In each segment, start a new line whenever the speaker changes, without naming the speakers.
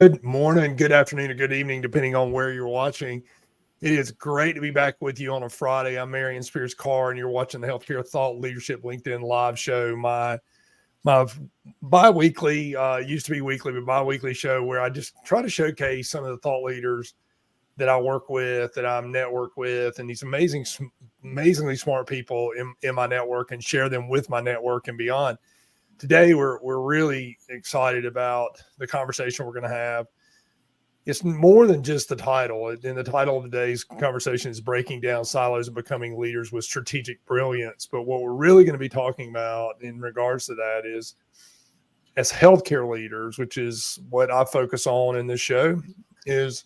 Good morning, good afternoon, or good evening, depending on where you're watching. It is great to be back with you on a Friday. I'm Marion Spears Carr, and you're watching the Healthcare Thought Leadership LinkedIn Live show. My bi-weekly, used to be weekly, but bi-weekly show where I just try to showcase some of the thought leaders that I work with, that I'm network with, and these amazingly smart people in my network, and share them with my network and beyond. Today, we're really excited about the conversation we're going to have. It's more than just the title. And the title of today's conversation is Breaking Down Silos and Becoming Leaders with Strategic Brilliance. But what we're really going to be talking about in regards to that is, as healthcare leaders, which is what I focus on in this show, is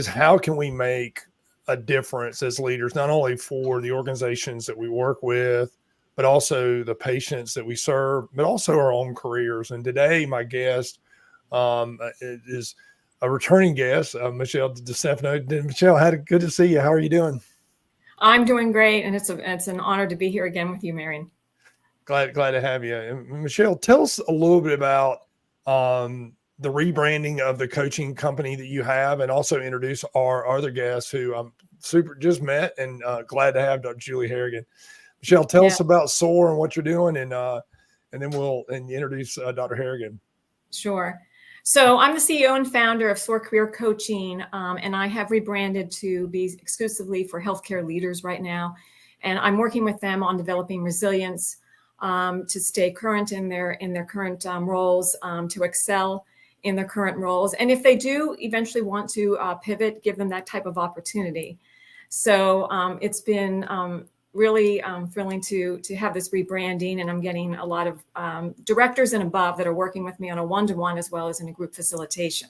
how can we make a difference as leaders, not only for the organizations that we work with, but also the patients that we serve, but also our own careers. And today, my guest is a returning guest, Michelle DeStefano. Michelle, good to see you. How are you doing?
I'm doing great, and it's an honor to be here again with you, Marion.
Glad to have you. And Michelle, tell us a little bit about the rebranding of the coaching company that you have, and also introduce our other guests who I'm just met, and glad to have Dr. Julie Harrigan. Michelle, tell us about SOAR and what you're doing, and then we'll introduce Dr. Harrigan.
Sure. So I'm the CEO and founder of SOAR Career Coaching, and I have rebranded to be exclusively for healthcare leaders right now. And I'm working with them on developing resilience to stay current in their current roles, to excel in their current roles. And if they do eventually want to pivot, give them that type of opportunity. So it's been really thrilling to have this rebranding, and I'm getting a lot of directors and above that are working with me on a one-to-one as well as in a group facilitation.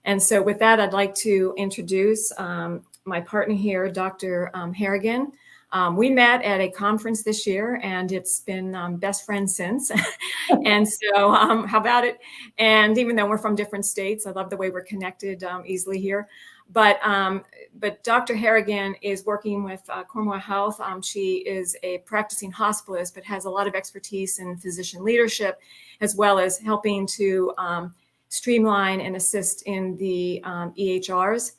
And so with that, I'd like to introduce my partner here, Dr. Harrigan. We met at a conference this year, and it's been best friends since. And so how about it? And even though we're from different states, I love the way we're connected easily here. But Dr. Harrigan is working with Cornwall Health. She is a practicing hospitalist, but has a lot of expertise in physician leadership, as well as helping to streamline and assist in the EHRs.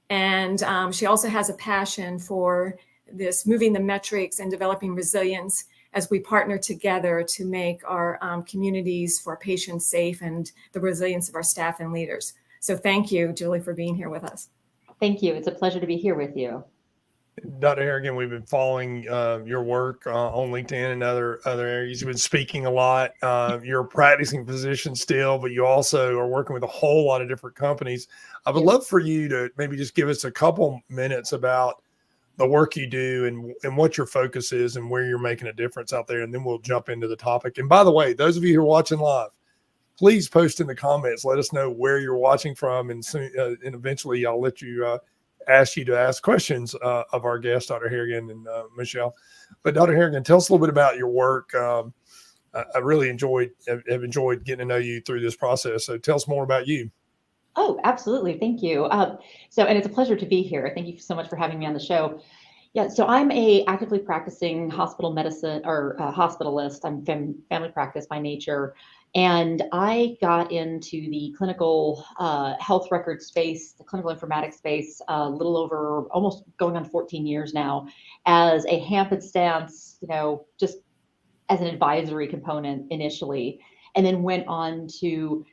And she also has a passion for this, moving the metrics and developing resilience as we partner together to make our communities for patients safe, and the resilience of our staff and leaders. So thank you, Julie, for being here with us.
Thank you. It's a pleasure to be here with you.
Dr. Harrigan, we've been following your work on LinkedIn and other areas. You've been speaking a lot. You're a practicing physician still, but you also are working with a whole lot of different companies. I would love for you to maybe just give us a couple minutes about the work you do and what your focus is and where you're making a difference out there, and then we'll jump into the topic. And by the way, those of you who are watching live, please post in the comments. Let us know where you're watching from, and soon, and eventually I'll let you ask you to ask questions of our guests, Dr. Harrigan and Michelle. But Dr. Harrigan, tell us a little bit about your work. I really have enjoyed getting to know you through this process. So tell us more about you.
Oh, absolutely. Thank you. And it's a pleasure to be here. Thank you so much for having me on the show. Yeah, so I'm a actively practicing hospital medicine or hospitalist. I'm family practice by nature. And I got into the clinical health record space, the clinical informatics space, a little over almost going on 14 years now, as a happenstance, just as an advisory component initially, and then went on to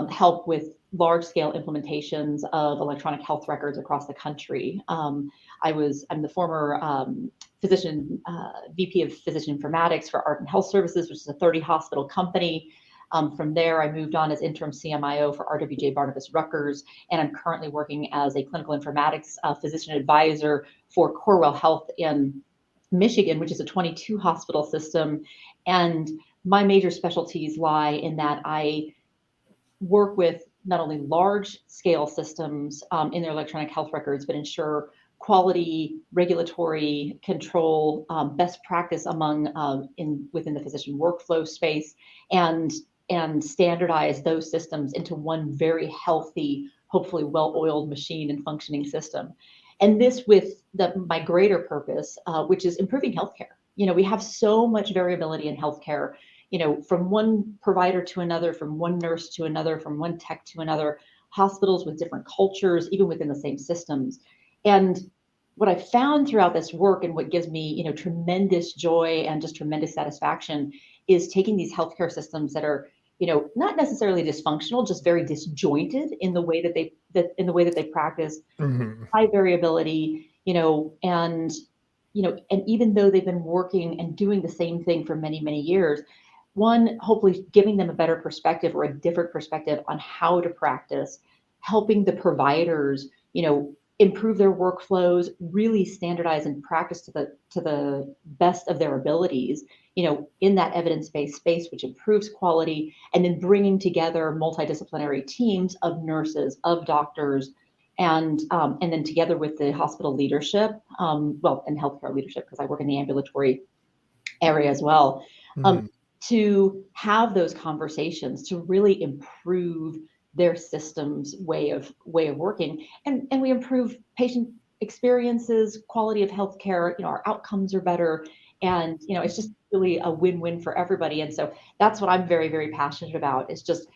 help with large-scale implementations of electronic health records across the country. I'm the former physician VP of Physician Informatics for Ardent Health Services, which is a 30-hospital company. From there, I moved on as interim CMIO for RWJ Barnabas Rutgers, and I'm currently working as a clinical informatics physician advisor for Cornwall Health in Michigan, which is a 22-hospital system. And my major specialties lie in that I work with not only large-scale systems in their electronic health records, but ensure quality, regulatory control, best practice within the physician workflow space, and standardize those systems into one very healthy, hopefully well-oiled machine and functioning system. And this with my greater purpose, which is improving healthcare. We have so much variability in healthcare. from one provider to another, from one nurse to another, from one tech to another, hospitals with different cultures, even within the same systems. And what I found throughout this work, and what gives me, tremendous joy and just tremendous satisfaction, is taking these healthcare systems that are, not necessarily dysfunctional, just very disjointed in the way that they practice, high variability, and even though they've been working and doing the same thing for many, many years, one, hopefully giving them a better perspective or a different perspective on how to practice, helping the providers, improve their workflows, really standardize and practice to the best of their abilities, in that evidence-based space, which improves quality, and then bringing together multidisciplinary teams of nurses, of doctors, and then together with the hospital leadership, and healthcare leadership, because I work in the ambulatory area as well, to have those conversations to really improve their system's way of working, and we improve patient experiences, quality of healthcare. Our outcomes are better, and it's just really a win-win for everybody. And so that's what I'm very, very passionate about, is just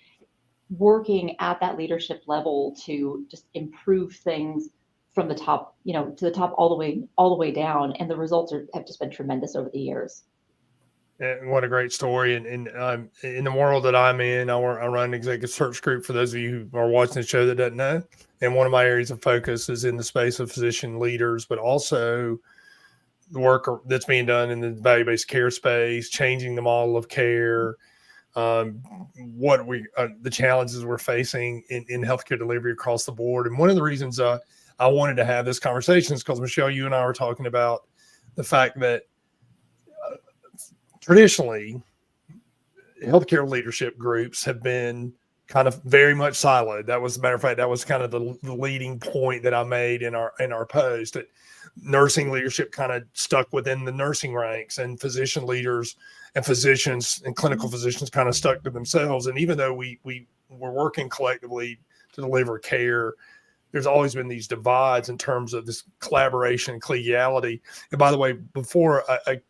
working at that leadership level to just improve things from the top, to the top all the way down. And the results have just been tremendous over the years.
And what a great story. And in the world that I'm in, I run an executive search group, for those of you who are watching the show that doesn't know. And one of my areas of focus is in the space of physician leaders, but also the work that's being done in the value-based care space, changing the model of care, the challenges we're facing in healthcare delivery across the board. And one of the reasons I wanted to have this conversation is because, Michelle, you and I were talking about the fact that traditionally, healthcare leadership groups have been kind of very much siloed. That was, as a matter of fact, that was kind of the leading point that I made in our post, that nursing leadership kind of stuck within the nursing ranks, and physician leaders and physicians and clinical physicians kind of stuck to themselves. And even though we were working collectively to deliver care, there's always been these divides in terms of this collaboration and collegiality. And by the way, before I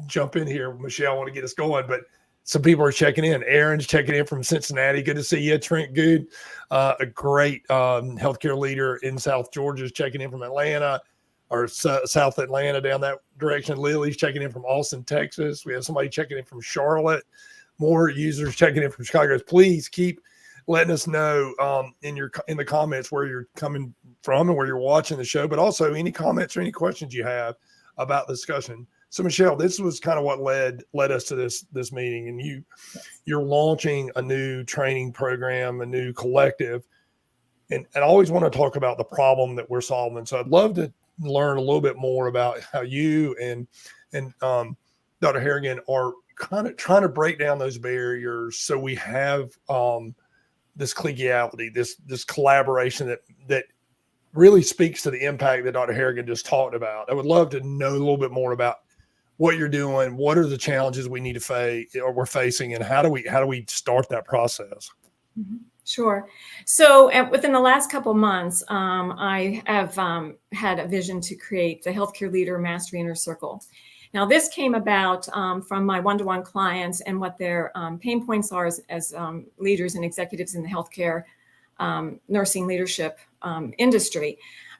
jump in here, Michelle, I want to get us going, but some people are checking in. Aaron's checking in from Cincinnati. Good to see you. Trent Good, a great healthcare leader in South Georgia, is checking in from Atlanta, or South Atlanta, down that direction. Lily's checking in from Austin, Texas. We have somebody checking in from Charlotte. More users checking in from Chicago. Please keep letting us know in the comments where you're coming from and where you're watching the show, but also any comments or any questions you have about the discussion. So, Michelle, this was kind of what led us to this meeting, and you're launching a new training program, a new collective, and I always want to talk about the problem that we're solving. So I'd love to learn a little bit more about how you and Dr. Harrigan are kind of trying to break down those barriers, so we have this collegiality, this collaboration that really speaks to the impact that Dr. Harrigan just talked about. I would love to know a little bit more about what you're doing, what are the challenges we need to face or we're facing, and how do we start that process?
Mm-hmm. Sure. So within the last couple of months, I have had a vision to create the Healthcare Leader Mastery Inner Circle. Now, this came about from my one-to-one clients and what their pain points are as leaders and executives in the healthcare nursing leadership industry.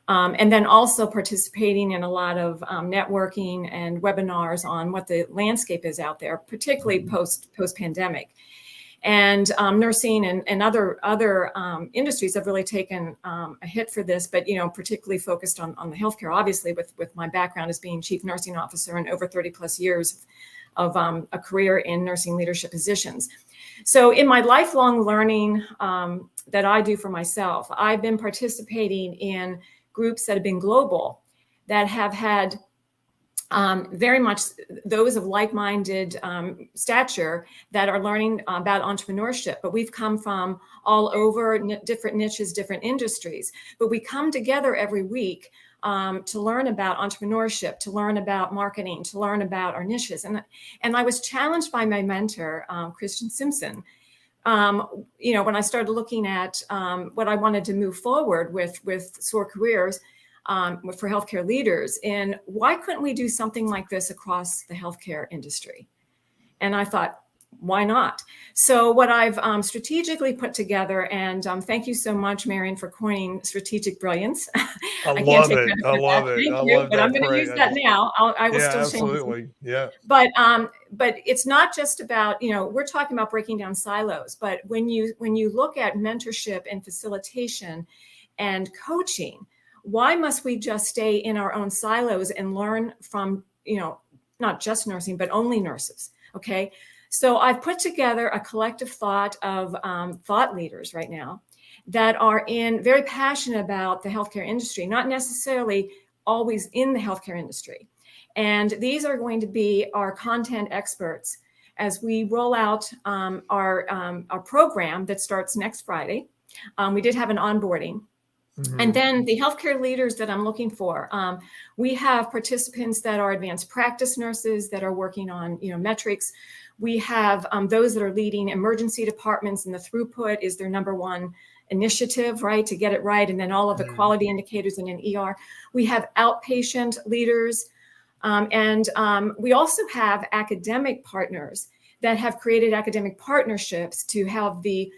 And then also participating in a lot of networking and webinars on what the landscape is out there, particularly post-pandemic. And nursing and other industries have really taken a hit for this, but particularly focused on the healthcare, obviously, with my background as being chief nursing officer and over 30 plus years of a career in nursing leadership positions. So in my lifelong learning that I do for myself, I've been participating in groups that have been global, that have had very much those of like-minded stature that are learning about entrepreneurship. But we've come from all over, different niches, different industries. But we come together every week to learn about entrepreneurship, to learn about marketing, to learn about our niches. And I was challenged by my mentor, Christian Simpson, when I started looking at what I wanted to move forward with SOAR careers for healthcare leaders, and why couldn't we do something like this across the healthcare industry? And I thought, why not? So what I've strategically put together, and thank you so much, Marion, for coining strategic brilliance.
I
can't
love
take
it.
credit
I
for
love
that.
it.
Thank
I
you,
love
but
that
I'm going to
phrase.
use that now. I will
Yeah,
still
absolutely. Yeah.
But it's not just about, we're talking about breaking down silos, but when you look at mentorship and facilitation and coaching, why must we just stay in our own silos and learn from, not just nursing, but only nurses? Okay. So I've put together a collective thought of thought leaders right now that are very passionate about the healthcare industry, not necessarily always in the healthcare industry. And these are going to be our content experts as we roll out our program that starts next Friday. We did have an onboarding.
Mm-hmm.
And then the healthcare leaders that I'm looking for, we have participants that are advanced practice nurses that are working on, metrics. We have those that are leading emergency departments, and the throughput is their number one initiative, right, to get it right. And then all of the quality indicators in an ER. We have outpatient leaders. And we also have academic partners that have created academic partnerships to have the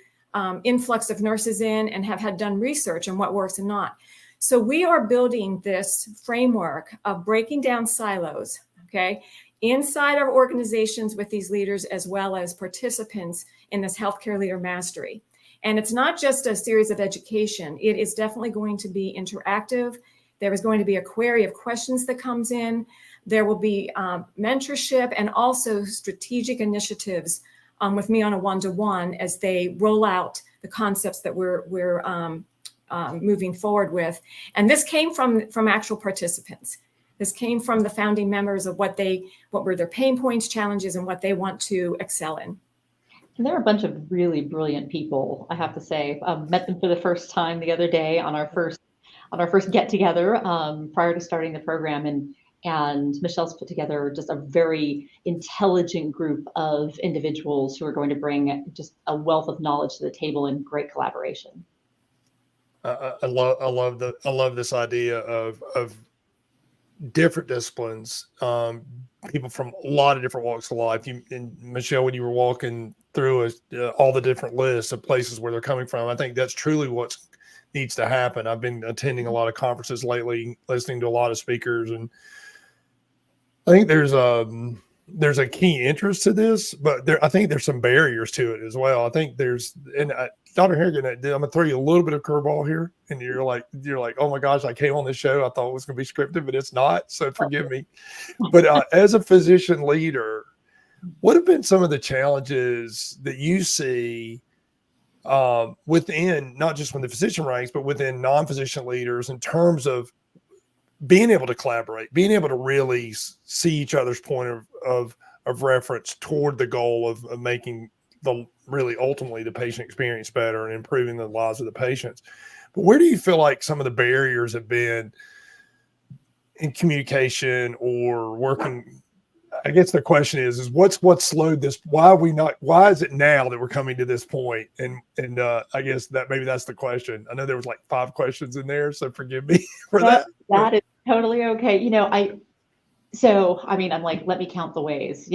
influx of nurses in and have done research on what works and not. So we are building this framework of breaking down silos, okay, inside our organizations with these leaders as well as participants in this healthcare leader mastery. And it's not just a series of education. It is definitely going to be interactive. There is going to be a query of questions that comes in. There will be mentorship and also strategic initiatives with me on a one-to-one as they roll out the concepts that we're moving forward with. And this came from actual participants. This came from the founding members of what were their pain points, challenges, and what they want to excel in.
And they're a bunch of really brilliant people, I have to say. Met them for the first time the other day on our first get together prior to starting the program, and Michelle's put together just a very intelligent group of individuals who are going to bring just a wealth of knowledge to the table and great collaboration.
I love this idea of different disciplines, people from a lot of different walks of life. And Michelle, when you were walking through all the different lists of places where they're coming from, I think that's truly what needs to happen. I've been attending a lot of conferences lately, listening to a lot of speakers, and I think there's a key interest to this, but I think there's some barriers to it as well. I think Dr. Harrigan, I'm gonna throw you a little bit of curveball here, and you're like, oh my gosh, I came on this show, I thought it was gonna be scripted, but it's not. So forgive me. But as a physician leader, what have been some of the challenges that you see within, not just from the physician ranks, but within non-physician leaders in terms of being able to collaborate, being able to really see each other's point of reference toward the goal of making ultimately the patient experience better and improving the lives of the patients? But where do you feel like some of the barriers have been in communication or working? I guess the question is what's slowed this? Why is it now that we're coming to this point? And I guess that maybe that's the question. I know there was like 5 questions in there, so forgive me for that.
That is totally okay. I'm like, let me count the ways.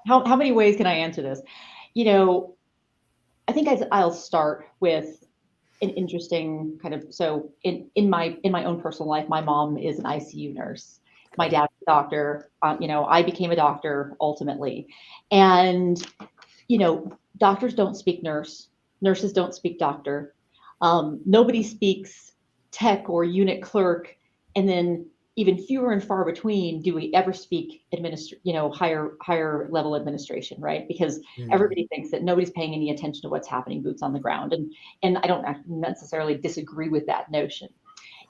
How many ways can I answer this? I think I'll start with an interesting kind of, so in my own personal life, my mom is an ICU nurse. My dad's a doctor. I became a doctor ultimately. And, doctors don't speak nurse. Nurses don't speak doctor. Nobody speaks tech or unit clerk. And then even fewer and far between do we ever speak higher level administration, right? Because everybody thinks that nobody's paying any attention to what's happening boots on the ground. And I don't necessarily disagree with that notion.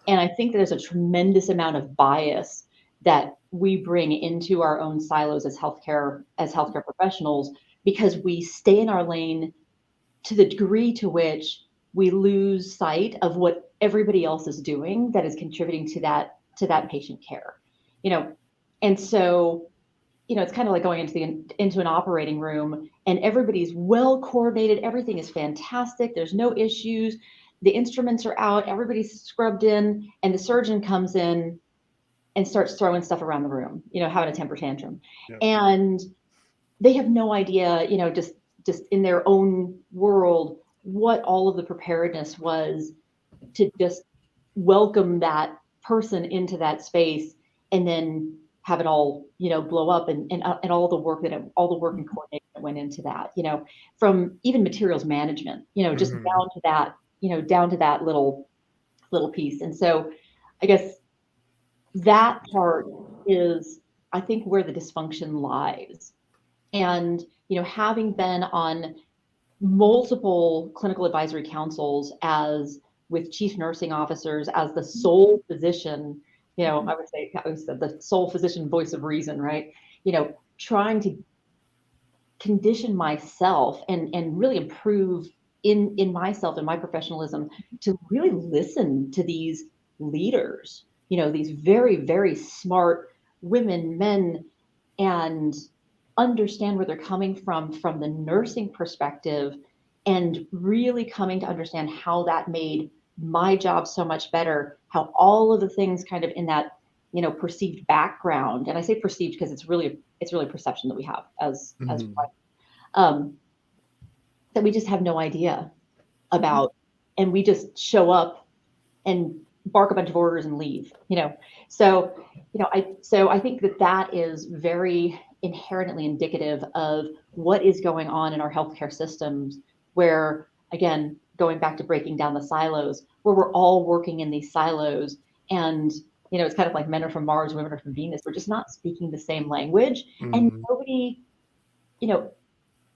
And I think there's a tremendous amount of bias that we bring into our own silos as healthcare professionals, because we stay in our lane to the degree to which we lose sight of what everybody else is doing that is contributing to that patient care. And so, it's kind of like going into an operating room and everybody's well coordinated, everything is fantastic, there's no issues, the instruments are out, everybody's scrubbed in, and the surgeon comes in and starts throwing stuff around the room, having a temper tantrum. Yeah. And they have no idea, just in their own world, what all of the preparedness was to just welcome that person into that space and then have it all, blow up and all the work and coordination that went into that, from even materials management, just down to that little piece. And so I guess that part is, I think, where the dysfunction lies. And, having been on multiple clinical advisory councils as with chief nursing officers as the sole physician, I would say the sole physician voice of reason, right? Trying to condition myself and really improve in myself and my professionalism to really listen to these leaders, these very, very smart women, men, and understand where they're coming from the nursing perspective, and really coming to understand how that made my job so much better, how all of the things kind of in that, perceived background, and I say perceived because it's really a perception that we have as that we just have no idea about, and we just show up and bark a bunch of orders and leave, So I think that is very inherently indicative of what is going on in our healthcare systems, where, again, going back to breaking down the silos, where we're all working in these silos, and it's kind of like men are from Mars, women are from Venus. We're just not speaking the same language, and nobody,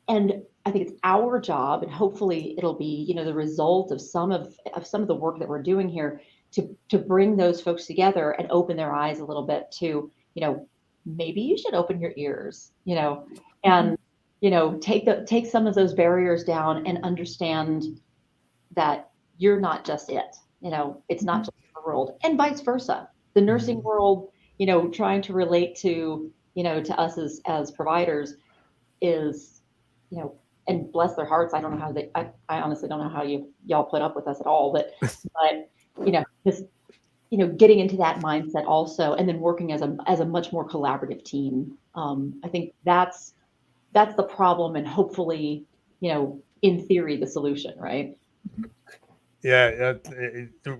and I think it's our job, and hopefully it'll be, the result of some of the work that we're doing here to bring those folks together and open their eyes a little bit to, maybe you should open your ears, and, take some of those barriers down and understand that you're not just it, it's not just the world, and vice versa. The nursing world, trying to relate to, to us as providers is, and bless their hearts. I don't know how I honestly don't know how y'all put up with us at all, but just, getting into that mindset also, and then working as a much more collaborative team. I think that's the problem, and hopefully, in theory, the solution, right?
Yeah,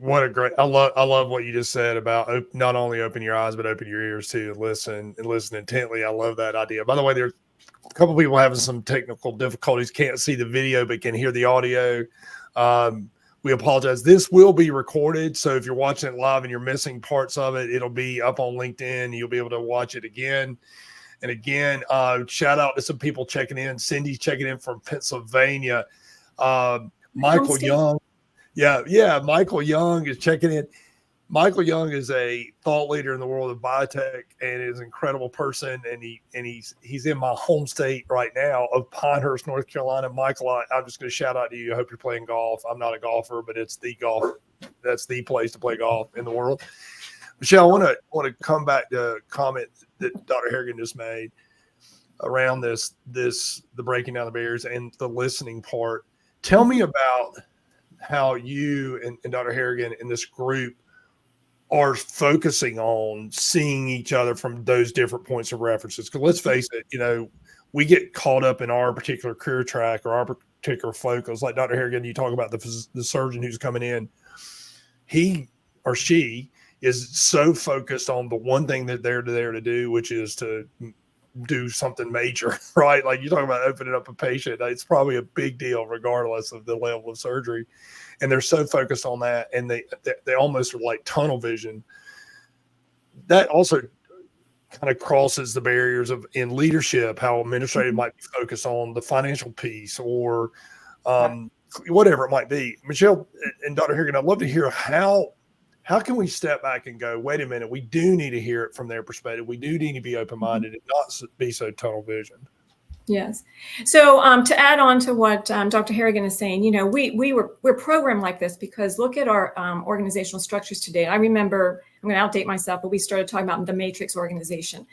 what a great! I love what you just said about not only open your eyes but open your ears too, and listen intently. I love that idea. By the way, there's a couple people having some technical difficulties, can't see the video but can hear the audio. We apologize. This will be recorded, so if you're watching it live and you're missing parts of it, it'll be up on LinkedIn. You'll be able to watch it again and again. Shout out to some people checking in. Cindy's checking in from Pennsylvania. Michael Young. Yeah. Michael Young is checking in. Michael Young is a thought leader in the world of biotech and is an incredible person. And he's in my home state right now of Pinehurst, North Carolina. Michael, I'm just going to shout out to you. I hope you're playing golf. I'm not a golfer, but it's the golf. That's the place to play golf in the world. Michelle, I want to come back to a comment that Dr. Harrigan just made around the breaking down the barriers and the listening part. Tell me about how you and Dr. Harrigan in this group are focusing on seeing each other from those different points of references. Because let's face it, we get caught up in our particular career track or our particular focus. Like Dr. Harrigan, you talk about the surgeon who's coming in. He or she is so focused on the one thing that they're there to do, which is to do something major, right? Like you talk about opening up a patient, it's probably a big deal regardless of the level of surgery. And they're so focused on that, and they almost are like tunnel vision. That also kind of crosses the barriers in leadership, how administrative might be focused on the financial piece or whatever it might be. Michelle and Dr. Harrigan, I'd love to hear how can we step back and go, wait a minute, we do need to hear it from their perspective. We do need to be open-minded and not be so tunnel vision.
Yes. So to add on to what Dr. Harrigan is saying, we're programmed like this because look at our organizational structures today. I remember, I'm going to outdate myself, but we started talking about the matrix organization,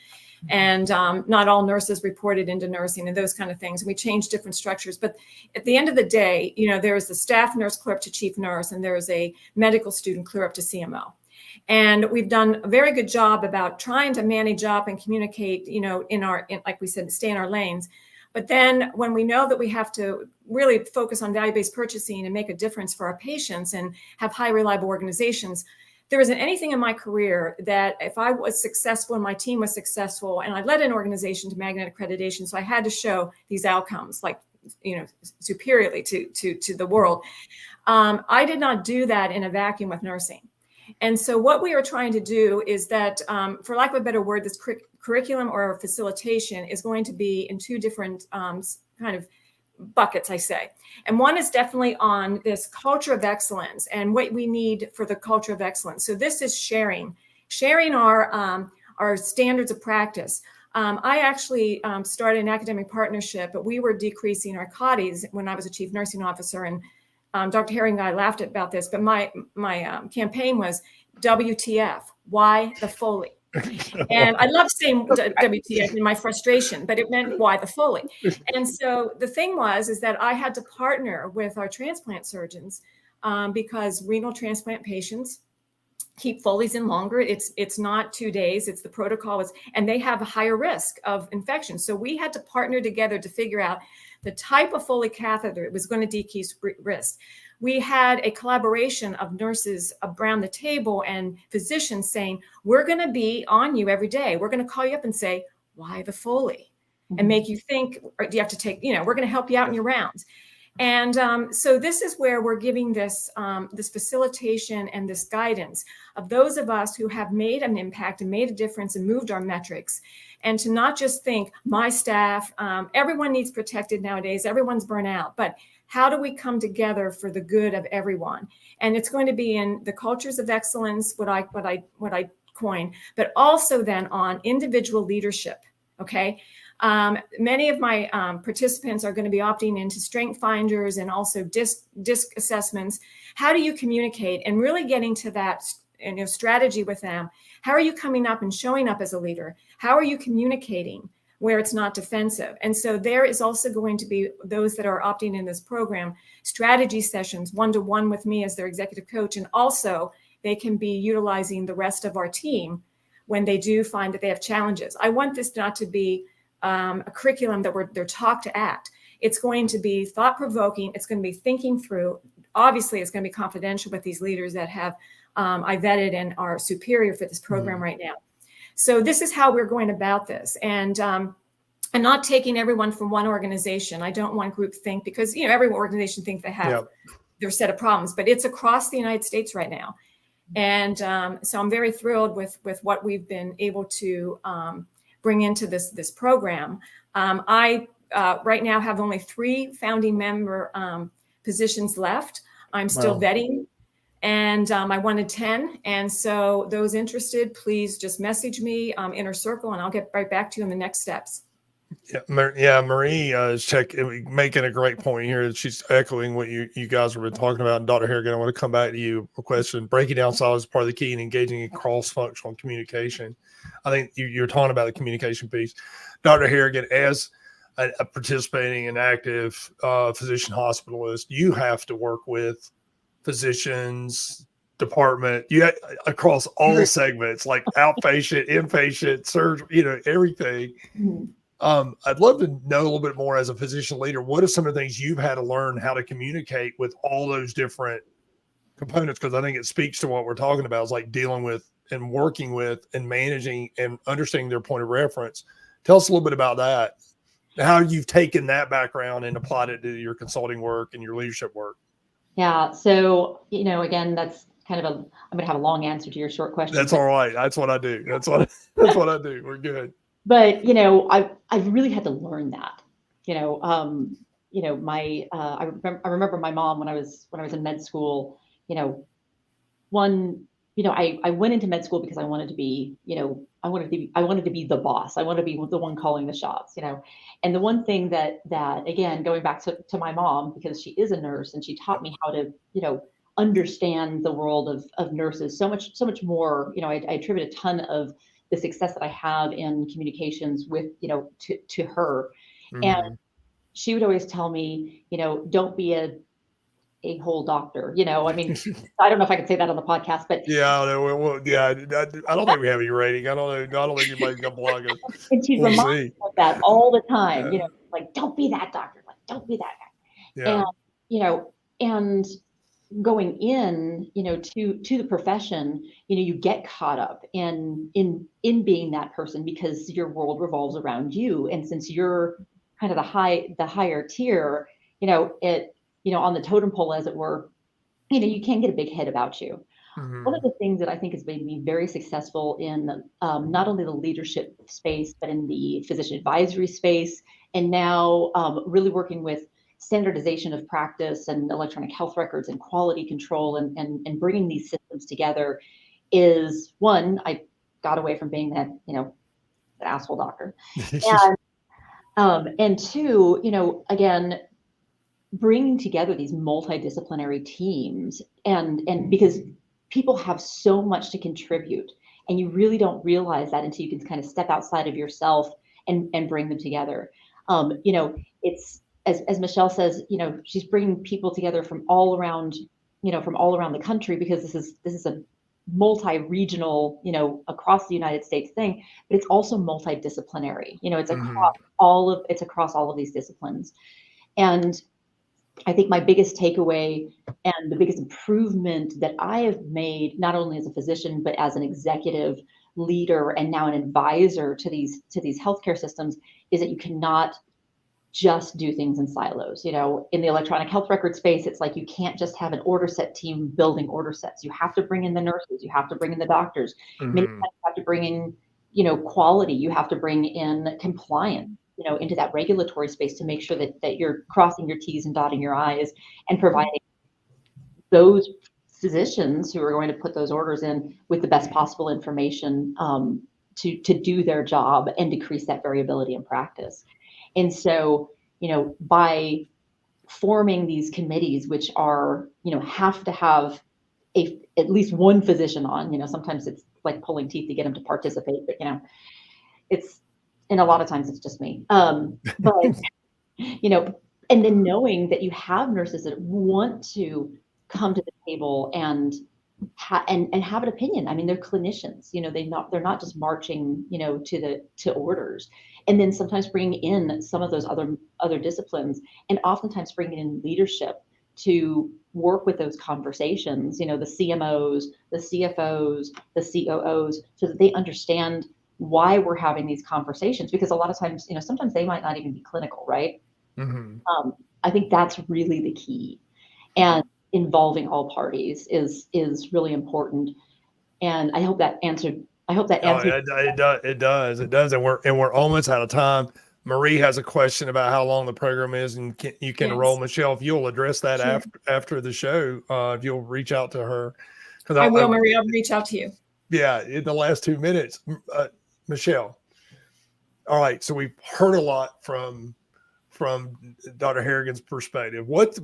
and not all nurses reported into nursing and those kind of things. And we changed different structures. But at the end of the day, there is a staff nurse clear up to chief nurse, and there is a medical student clear up to CMO. And we've done a very good job about trying to manage up and communicate, like we said, stay in our lanes. But then when we know that we have to really focus on value-based purchasing and make a difference for our patients and have high reliable organizations, there isn't anything in my career that if I was successful and my team was successful and I led an organization to magnet accreditation, so I had to show these outcomes, like, superiorly to the world. I did not do that in a vacuum with nursing. And so what we are trying to do is that, for lack of a better word, this curriculum or facilitation is going to be in two different kind of buckets, I say. And one is definitely on this culture of excellence and what we need for the culture of excellence. So this is sharing our standards of practice. I actually started an academic partnership, but we were decreasing our COTIs when I was a chief nursing officer. And Dr. Harrigan and I laughed about this, but my campaign was WTF, why the Foley? And I love saying WTF in my frustration, but it meant why the Foley. And so the thing is that I had to partner with our transplant surgeons because renal transplant patients keep Foleys in longer. It's not 2 days. It's the protocol and they have a higher risk of infection. So we had to partner together to figure out the type of Foley catheter that was going to decrease risk. We had a collaboration of nurses around the table and physicians saying, we're going to be on you every day. We're going to call you up and say, why the Foley? And make you think, or do you have to take, we're going to help you out in your rounds. And so this is where we're giving this facilitation and this guidance of those of us who have made an impact and made a difference and moved our metrics. And to not just think my staff, everyone needs protected nowadays, everyone's burnt out, but how do we come together for the good of everyone? And it's going to be in the cultures of excellence, what I coin, but also then on individual leadership. Okay. Many of my participants are going to be opting into strength finders and also disc assessments. How do you communicate and really getting to that strategy with them? How are you coming up and showing up as a leader? How are you communicating where it's not defensive? And so there is also going to be those that are opting in this program, strategy sessions, one-to-one with me as their executive coach. And also they can be utilizing the rest of our team when they do find that they have challenges. I want this not to be a curriculum that they're taught to act. It's going to be thought-provoking. It's going to be thinking through. Obviously, it's going to be confidential with these leaders that have I vetted and are superior for this program right now. So this is how we're going about this. And not taking everyone from one organization. I don't want group think because, every organization thinks they have their set of problems, but it's across the United States right now. And so I'm very thrilled with what we've been able to bring into this program. I right now have only 3 founding member positions left. I'm still vetting, and I wanted 10. And so those interested, please just message me, Inner Circle, and I'll get right back to you in the next steps.
Marie is making a great point here. She's echoing what you guys have been talking about. And Dr. Harrigan, I want to come back to you. A question: breaking down silos is part of the key in engaging in cross-functional communication. I think you're talking about the communication piece. Dr. Harrigan, as a participating and active physician hospitalist, you have to work with physicians, department, across all segments, like outpatient, inpatient, surgery, everything. I'd love to know a little bit more as a physician leader. What are some of the things you've had to learn how to communicate with all those different components? Because I think it speaks to what we're talking about, is like dealing with and working with and managing and understanding their point of reference. Tell us a little bit about that, how you've taken that background and applied it to your consulting work and your leadership work.
Yeah. So, again, that's kind of I'm going to have a long answer to your short question.
That's all right. That's what I do. That's what I do. We're good.
But, I've really had to learn that, I remember my mom when I was in med school, I went into med school because I wanted to be, I wanted to be the boss. I wanted to be the one calling the shots, and the one thing that again, going back to my mom, because she is a nurse and she taught me how to, understand the world of nurses so much more, I attribute a ton of the success that I have in communications with, to her. Mm-hmm. And she would always tell me, don't be a whole doctor, I mean, I don't know if I could say that on the podcast, but
I don't think we have any rating. I don't think anybody's gonna blog us.
And she reminds me of that all the time, like, don't be that doctor, like, don't be that guy.
Yeah.
And, and going in, to the profession, you get caught up in being that person because your world revolves around you. And since you're kind of the higher tier, on the totem pole, as it were, you can get a big head about you.
Mm-hmm.
One of the things that I think has made me very successful in not only the leadership space, but in the physician advisory space, and now really working with standardization of practice and electronic health records and quality control and bringing these systems together is, one, I got away from being that, the asshole doctor. And two, again, bringing together these multidisciplinary teams and because people have so much to contribute, and you really don't realize that until you can kind of step outside of yourself and bring them together. It's as Michelle says, she's bringing people together from all around the country, because this is a multi-regional, across the United States thing, but it's also multidisciplinary. It's across all of these disciplines. And I think my biggest takeaway and the biggest improvement that I have made, not only as a physician, but as an executive leader and now an advisor to these healthcare systems, is that you cannot just do things in silos. In the electronic health record space, it's like you can't just have an order set team building order sets. You have to bring in the nurses, you have to bring in the doctors.
Mm-hmm.
Many times you have to bring in, quality, you have to bring in compliance, into that regulatory space to make sure that you're crossing your T's and dotting your I's and providing those physicians who are going to put those orders in with the best possible information to do their job and decrease that variability in practice. And so, by forming these committees, which are, have to have at least one physician on, sometimes it's like pulling teeth to get them to participate, but, and a lot of times it's just me. But, and then knowing that you have nurses that want to come to the table and have an opinion. I mean, they're clinicians, they're not just marching, to orders. And then sometimes bringing in some of those other disciplines, and oftentimes bringing in leadership to work with those conversations, the CMOs, the CFOs, the COOs, so that they understand why we're having these conversations, because a lot of times, sometimes they might not even be clinical, right?
Mm-hmm.
I think that's really the key, and involving all parties is really important. And I hope that answered.
It does, and we're almost out of time. Marie has a question about how long the program is, and you can enroll. Michelle, if you'll address that after the show, if you'll reach out to her.
I will, Marie. I'll reach out to you.
Yeah, in the last 2 minutes, Michelle. All right, so we've heard a lot from Dr. Harrigan's perspective. What?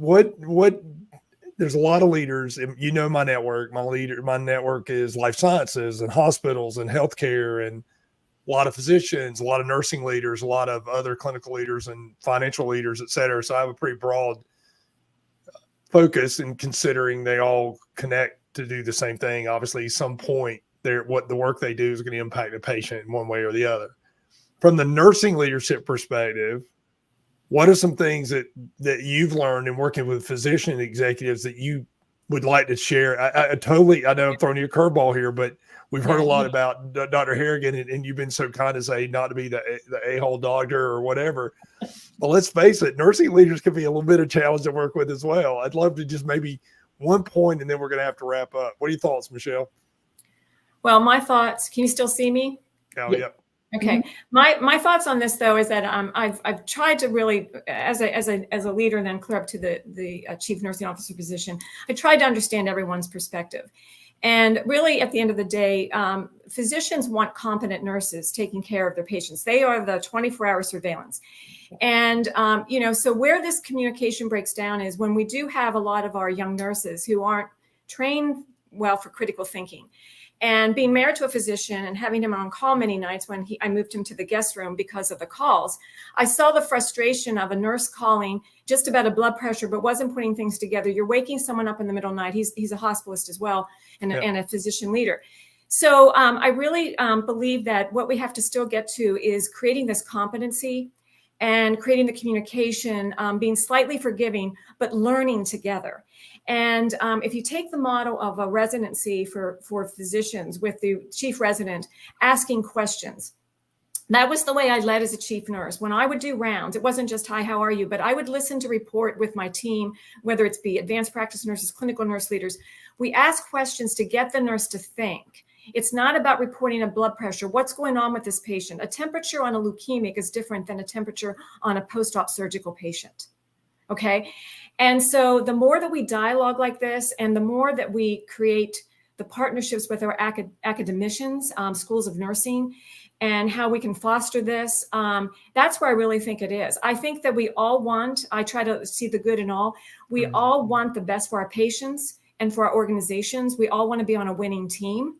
There's a lot of leaders, and my network. My network is life sciences and hospitals and healthcare, and a lot of physicians, a lot of nursing leaders, a lot of other clinical leaders and financial leaders, et cetera. So I have a pretty broad focus in considering they all connect to do the same thing. Obviously, some point what the work they do is going to impact the patient in one way or the other. From the nursing leadership perspective, what are some things that you've learned in working with physician executives that you would like to share? I know I'm throwing you a curveball here, but we've heard a lot about Dr. Harrigan, and you've been so kind to say not to be the a-hole doctor or whatever. But let's face it, nursing leaders can be a little bit of a challenge to work with as well. I'd love to just maybe one point, and then we're going to have to wrap up. What are your thoughts, Michelle?
Well, my thoughts, can you still see me?
Oh, yeah.
Okay. My thoughts on this, though, is that I've tried to really, as a leader, and then clear up to the chief nursing officer position, I tried to understand everyone's perspective. And really, at the end of the day, physicians want competent nurses taking care of their patients. They are the 24-hour surveillance. And, so where this communication breaks down is when we do have a lot of our young nurses who aren't trained well for critical thinking. And being married to a physician and having him on call many nights when I moved him to the guest room because of the calls, I saw the frustration of a nurse calling just about a blood pressure, but wasn't putting things together. You're waking someone up in the middle of the night. He's a hospitalist as well, and a physician leader. So I really believe that what we have to still get to is creating this competency and creating the communication, being slightly forgiving, but learning together. And if you take the model of a residency for physicians with the chief resident asking questions, that was the way I led as a chief nurse. When I would do rounds, it wasn't just, hi, how are you? But I would listen to report with my team, whether it's be advanced practice nurses, clinical nurse leaders. We ask questions to get the nurse to think. It's not about reporting a blood pressure. What's going on with this patient? A temperature on a leukemic is different than a temperature on a post-op surgical patient. Okay. And so the more that we dialogue like this, and the more that we create the partnerships with our academicians, schools of nursing, and how we can foster this, that's where I really think it is. I think that we all want, I try to see the good in all. We all want the best for our patients and for our organizations. We all want to be on a winning team.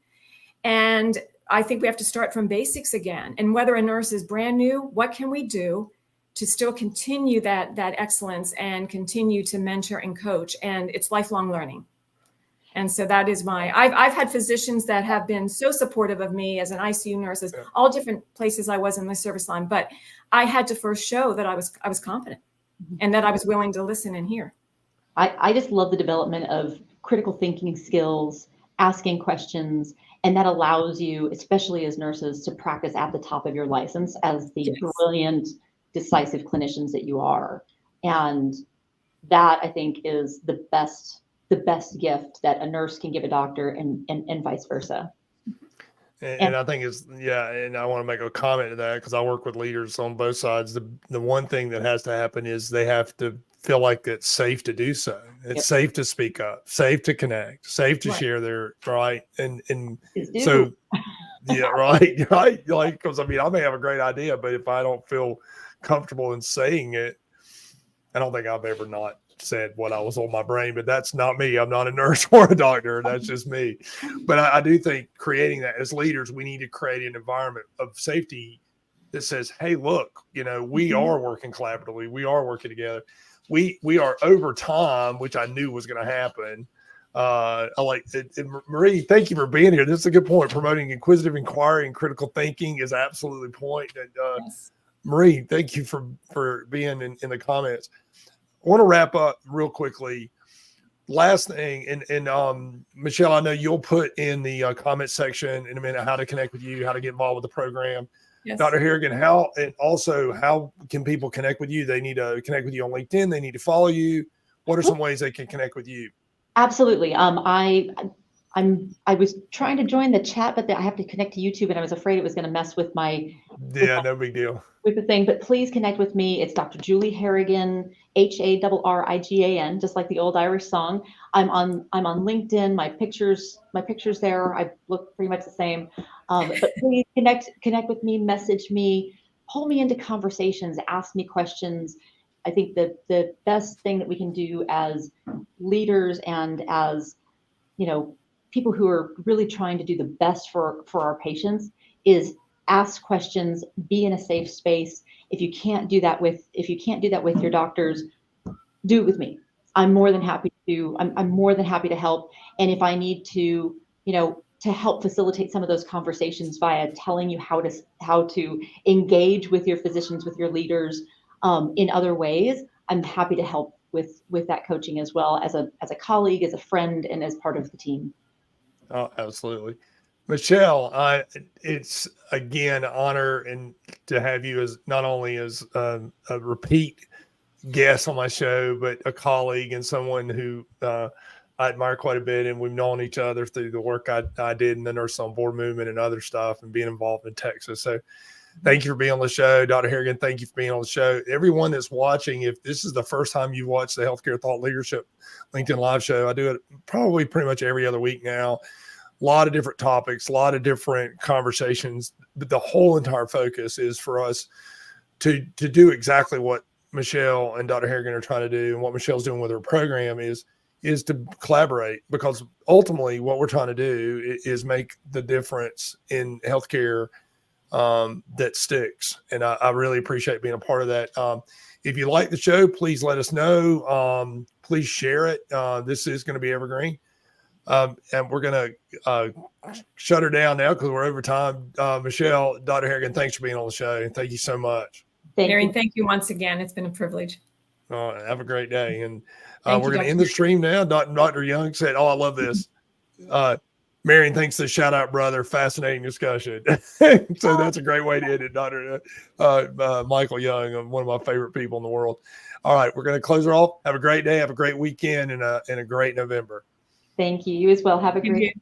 And I think we have to start from basics again. And whether a nurse is brand new, what can we do to still continue that excellence and continue to mentor and coach? And it's lifelong learning. And so that is I've had physicians that have been so supportive of me as an ICU nurse, all different places I was in the service line, but I had to first show that I was confident and that I was willing to listen and hear.
I just love the development of critical thinking skills, asking questions, and that allows you, especially as nurses, to practice at the top of your license as the brilliant, decisive clinicians that you are. And that, I think, is the best gift that a nurse can give a doctor, and vice versa.
And I think and I want to make a comment to that because I work with leaders on both sides. The one thing that has to happen is they have to feel like it's safe to do so. It's safe to speak up, safe to connect, safe to share their and so right. Like, because I mean, I may have a great idea, but if I don't feel comfortable in saying it, I don't think I've ever not said what I was on my brain, but that's not me. I'm not a nurse or a doctor. That's just me. But I do think creating that as leaders, we need to create an environment of safety that says, hey, look, we are working collaboratively. We are working together. We are over time, which I knew was going to happen. I like it. Marie, thank you for being here. This is a good point. Promoting inquisitive inquiry and critical thinking is absolutely the point. And Marie, thank you for being in the comments. I want to wrap up real quickly. Last thing, and Michelle, I know you'll put in the comment section in a minute how to connect with you, how to get involved with the program. Yes. Dr. Harrigan, how can people connect with you? They need to connect with you on LinkedIn. They need to follow you. What are some ways they can connect with you?
Absolutely. I was trying to join the chat, but I have to connect to YouTube, and I was afraid it was going to mess with my.
No big deal.
With the thing, but please connect with me. It's Dr. Julie Harrigan, Harrigan, just like the old Irish song. I'm on LinkedIn. My pictures there. I look pretty much the same. But please connect with me, message me, pull me into conversations, ask me questions. I think that the best thing that we can do as leaders and as people who are really trying to do the best for our patients is ask questions, be in a safe space. If you can't do that with your doctors, do it with me. I'm more than happy to help. And if I need to, to help facilitate some of those conversations via telling you how to engage with your physicians, with your leaders, in other ways, I'm happy to help with that coaching as well as a colleague, as a friend, and as part of the team.
Oh, absolutely. Michelle, it's again an honor and to have you as not only as a repeat guest on my show, but a colleague and someone who I admire quite a bit, and we've known each other through the work I did in the Nurse on Board movement and other stuff, and being involved in Texas. So, thank you for being on the show, Dr. Harrigan. Thank you for being on the show. Everyone that's watching, if this is the first time you've watched the Healthcare Thought Leadership LinkedIn Live show, I do it probably pretty much every other week now. A lot of different topics, a lot of different conversations, but the whole entire focus is for us to do exactly what Michelle and Dr. Harrigan are trying to do, and what Michelle's doing with her program is to collaborate, because ultimately what we're trying to do is make the difference in healthcare that sticks. And I really appreciate being a part of that. If you like the show, please let us know. Please share it. This is going to be evergreen. And we're going to shut her down now because we're over time. Michelle, Dr. Harrigan, thanks for being on the show. Thank you so much.
Marion, thank you once again. It's been a privilege.
Have a great day. And
Thank
we're
you,
going to end the stream now. Dr. Young said, "Oh, I love this." Marion, thanks to shout out, brother. Fascinating discussion. So that's a great way to end it, Dr. Michael Young, one of my favorite people in the world. All right, we're going to close her off. Have a great day. Have a great weekend and a great November.
Thank you. You as well. Have a great